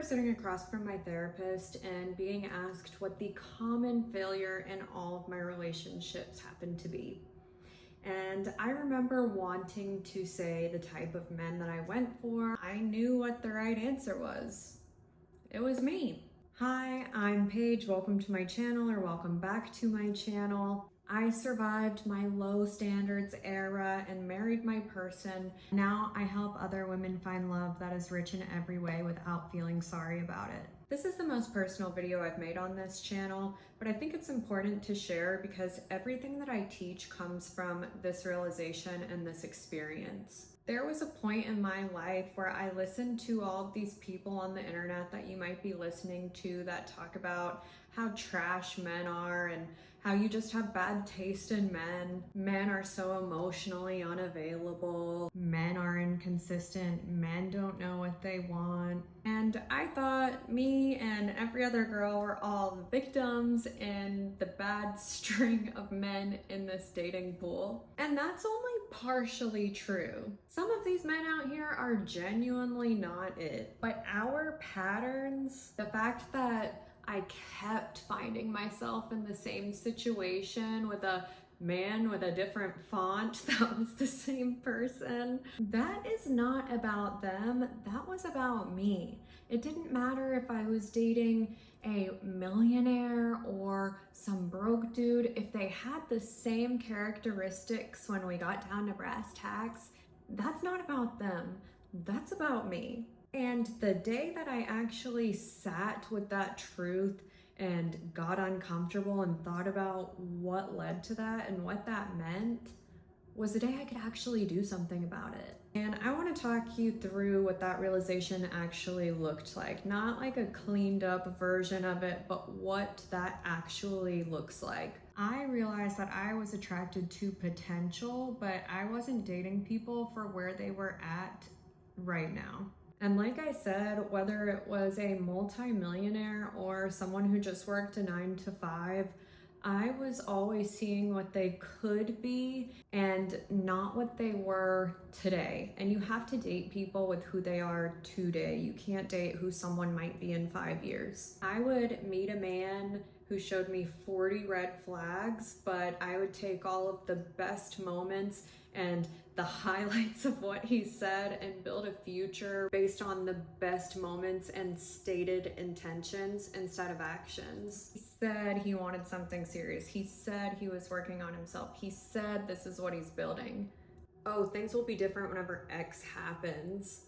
sitting across from my therapist and being asked what the common failure in all of my relationships happened to be. And I remember wanting to say the type of men that I went for. I knew what the right answer was. It was me. Hi, I'm Paige. Welcome to my channel, or welcome back to my channel. I survived my low standards era and married my person. Now I help other women find love that is rich in every way without feeling sorry about it. This is the most personal video I've made on this channel, but I think it's important to share because everything that I teach comes from this realization and this experience. There was a point in my life where I listened to all of these people on the internet that you might be listening to that talk about how trash men are and how you just have bad taste in men. Men are so emotionally unavailable. Men are inconsistent. Men don't know what they want. And I thought me and every other girl were all victims in the bad string of men in this dating pool. And that's only partially true. Some of these men out here are genuinely not it. But our patterns, the fact that I kept finding myself in the same situation with a man with a different font that was the same person. That is not about them. That was about me. It didn't matter if I was dating a millionaire or some broke dude. If they had the same characteristics when we got down to brass tacks, that's not about them. That's about me. And the day that I actually sat with that truth and got uncomfortable and thought about what led to that and what that meant was the day I could actually do something about it. And I want to talk you through what that realization actually looked like. Not like a cleaned up version of it, but what that actually looks like. I realized that I was attracted to potential, but I wasn't dating people for where they were at right now. And like I said, whether it was a multi-millionaire or someone who just worked a 9 to 5, I was always seeing what they could be and not what they were today. And you have to date people with who they are today. You can't date who someone might be in 5 years. I would meet a man who showed me 40 red flags, but I would take all of the best moments and the highlights of what he said and build a future based on the best moments and stated intentions instead of actions. He said he wanted something serious. He said he was working on himself. He said this is what he's building. Oh, things will be different whenever X happens.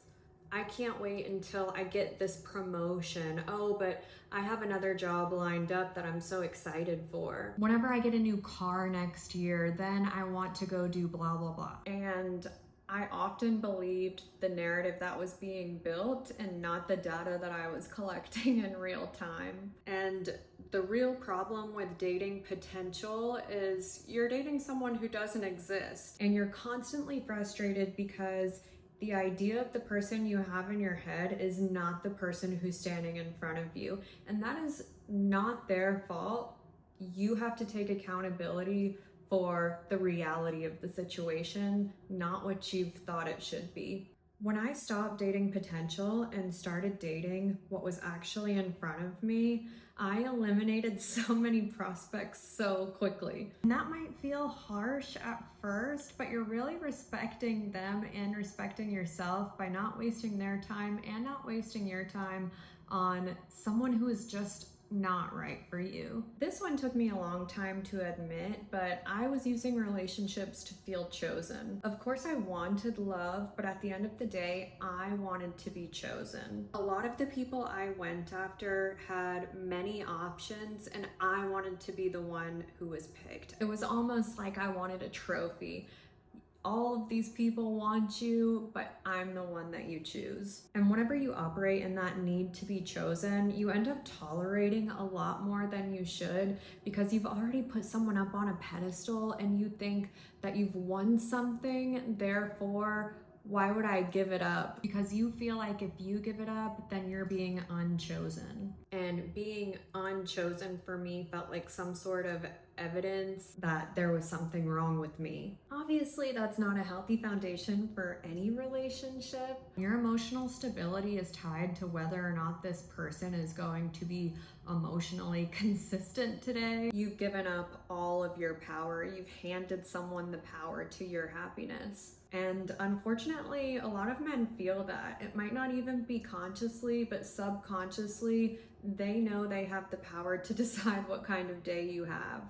I can't wait until I get this promotion. Oh, but I have another job lined up that I'm so excited for. Whenever I get a new car next year, then I want to go do blah, blah, blah. And I often believed the narrative that was being built and not the data that I was collecting in real time. And the real problem with dating potential is you're dating someone who doesn't exist. And you're constantly frustrated because the idea of the person you have in your head is not the person who's standing in front of you. And that is not their fault. You have to take accountability for the reality of the situation, not what you've thought it should be. When I stopped dating potential and started dating what was actually in front of me, I eliminated so many prospects so quickly. And that might feel harsh at first, but you're really respecting them and respecting yourself by not wasting their time and not wasting your time on someone who is just not right for you. This one took me a long time to admit, but I was using relationships to feel chosen. Of course, I wanted love, but at the end of the day, I wanted to be chosen. A lot of the people I went after had many options, and I wanted to be the one who was picked. It was almost like I wanted a trophy. All of these people want you, but I'm the one that you choose. And whenever you operate in that need to be chosen, you end up tolerating a lot more than you should because you've already put someone up on a pedestal and you think that you've won something, therefore Why would I give it up? Because you feel like if you give it up, then you're being unchosen. And being unchosen for me felt like some sort of evidence that there was something wrong with me. Obviously, that's not a healthy foundation for any relationship. Your emotional stability is tied to whether or not this person is going to be emotionally consistent today. You've given up all of your power. You've handed someone the power to your happiness. And unfortunately, a lot of men feel that. It might not even be consciously, but subconsciously, they know they have the power to decide what kind of day you have.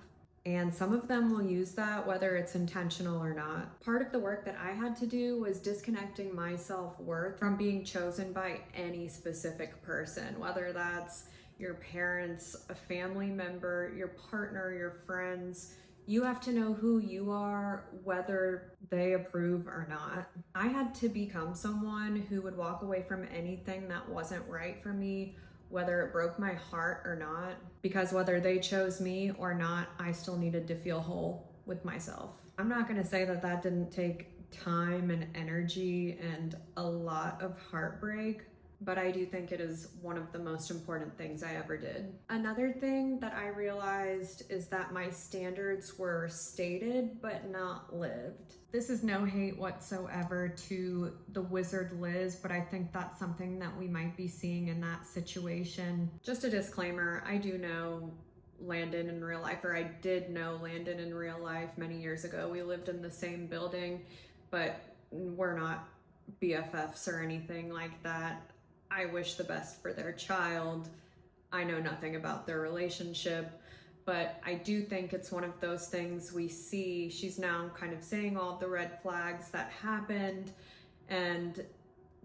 And some of them will use that whether it's intentional or not. Part of the work that I had to do was disconnecting my self-worth from being chosen by any specific person, whether that's your parents, a family member, your partner, your friends. You have to know who you are, whether they approve or not. I had to become someone who would walk away from anything that wasn't right for me, whether it broke my heart or not, because whether they chose me or not, I still needed to feel whole with myself. I'm not gonna say that that didn't take time and energy and a lot of heartbreak, but I do think it is one of the most important things I ever did. Another thing that I realized is that my standards were stated but not lived. This is no hate whatsoever to the wizard Liz, but I think that's something that we might be seeing in that situation. Just a disclaimer, I do know Landon in real life, or I did know Landon in real life many years ago. We lived in the same building, but we're not BFFs or anything like that. I wish the best for their child. I know nothing about their relationship, but I do think it's one of those things we see. She's now kind of saying all the red flags that happened, and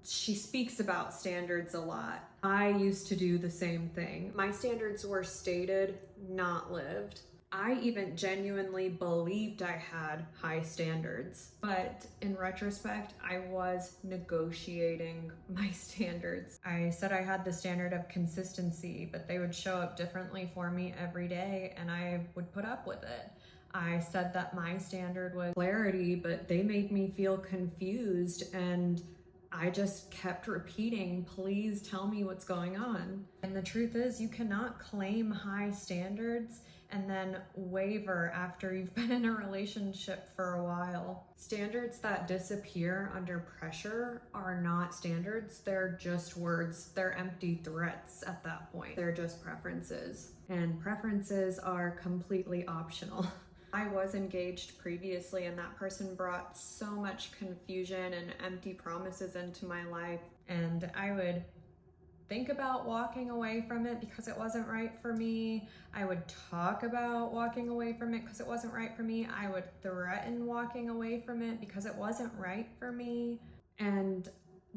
she speaks about standards a lot. I used to do the same thing. My standards were stated, not lived. I even genuinely believed I had high standards, but in retrospect, I was negotiating my standards. I said I had the standard of consistency, but they would show up differently for me every day, and I would put up with it. I said that my standard was clarity, but they made me feel confused, and I just kept repeating, please tell me what's going on. And the truth is, you cannot claim high standards and then waver after you've been in a relationship for a while. Standards that disappear under pressure are not standards, they're just words. They're empty threats at that point. They're just preferences. And preferences are completely optional. I was engaged previously, and that person brought so much confusion and empty promises into my life, and I would think about walking away from it because it wasn't right for me. I would talk about walking away from it because it wasn't right for me. I would threaten walking away from it because it wasn't right for me. And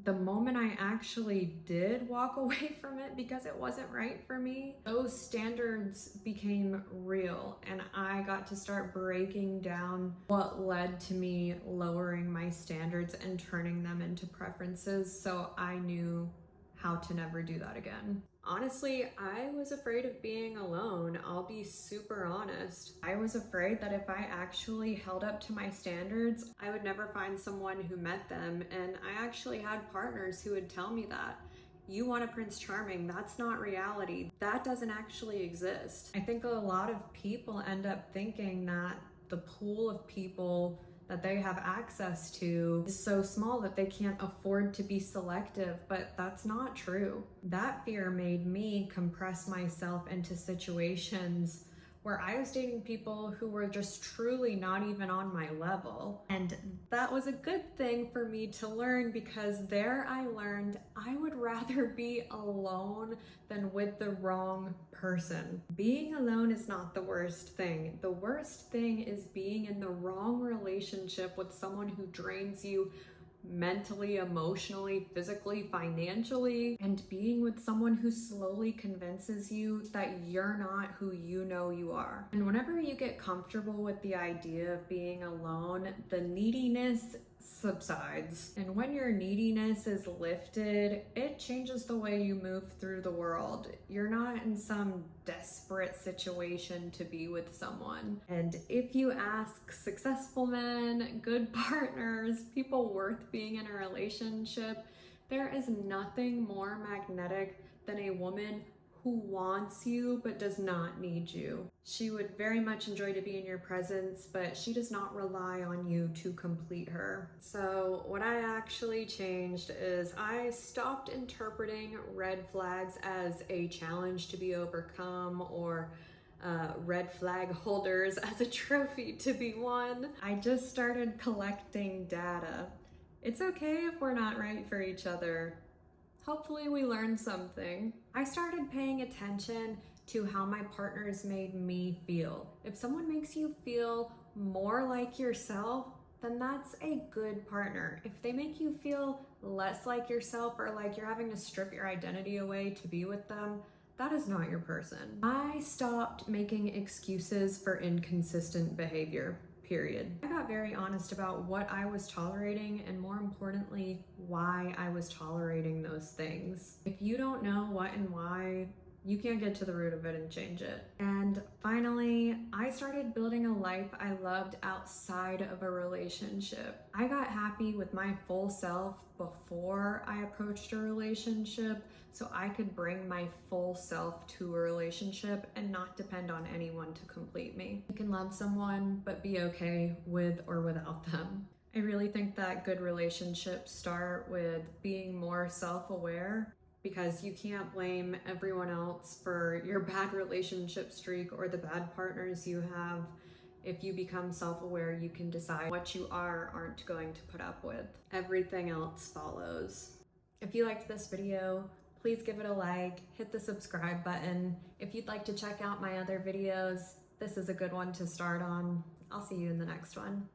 the moment I actually did walk away from it because it wasn't right for me, those standards became real, and I got to start breaking down what led to me lowering my standards and turning them into preferences, so I knew how to never do that again. Honestly, I was afraid of being alone. I'll be super honest. I was afraid that if I actually held up to my standards, I would never find someone who met them. And I actually had partners who would tell me that. You want a Prince Charming, that's not reality. That doesn't actually exist. I think a lot of people end up thinking that the pool of people that they have access to is so small that they can't afford to be selective, but that's not true. That fear made me compress myself into situations where I was dating people who were just truly not even on my level. And that was a good thing for me to learn, because there I learned I would rather be alone than with the wrong person. Being alone is not the worst thing. The worst thing is being in the wrong relationship with someone who drains you mentally, emotionally, physically, financially, and being with someone who slowly convinces you that you're not who you know you are. And whenever you get comfortable with the idea of being alone, the neediness subsides. And when your neediness is lifted, it changes the way you move through the world. You're not in some desperate situation to be with someone. And if you ask successful men, good partners, people worth being in a relationship, there is nothing more magnetic than a woman who wants you but does not need you. She would very much enjoy to be in your presence, but she does not rely on you to complete her. So what I actually changed is I stopped interpreting red flags as a challenge to be overcome or red flag holders as a trophy to be won. I just started collecting data. It's okay if we're not right for each other. Hopefully we learned something. I started paying attention to how my partners made me feel. If someone makes you feel more like yourself, then that's a good partner. If they make you feel less like yourself or like you're having to strip your identity away to be with them, that is not your person. I stopped making excuses for inconsistent behavior. Period. I got very honest about what I was tolerating and, more importantly, why I was tolerating those things. If you don't know what and why, you can't get to the root of it and change it. And finally, I started building a life I loved outside of a relationship. I got happy with my full self before I approached a relationship, so I could bring my full self to a relationship and not depend on anyone to complete me. You can love someone, but be okay with or without them. I really think that good relationships start with being more self-aware, because you can't blame everyone else for your bad relationship streak or the bad partners you have. If you become self-aware, you can decide what you aren't going to put up with. Everything else follows. If you liked this video, please give it a like, hit the subscribe button. If you'd like to check out my other videos, this is a good one to start on. I'll see you in the next one.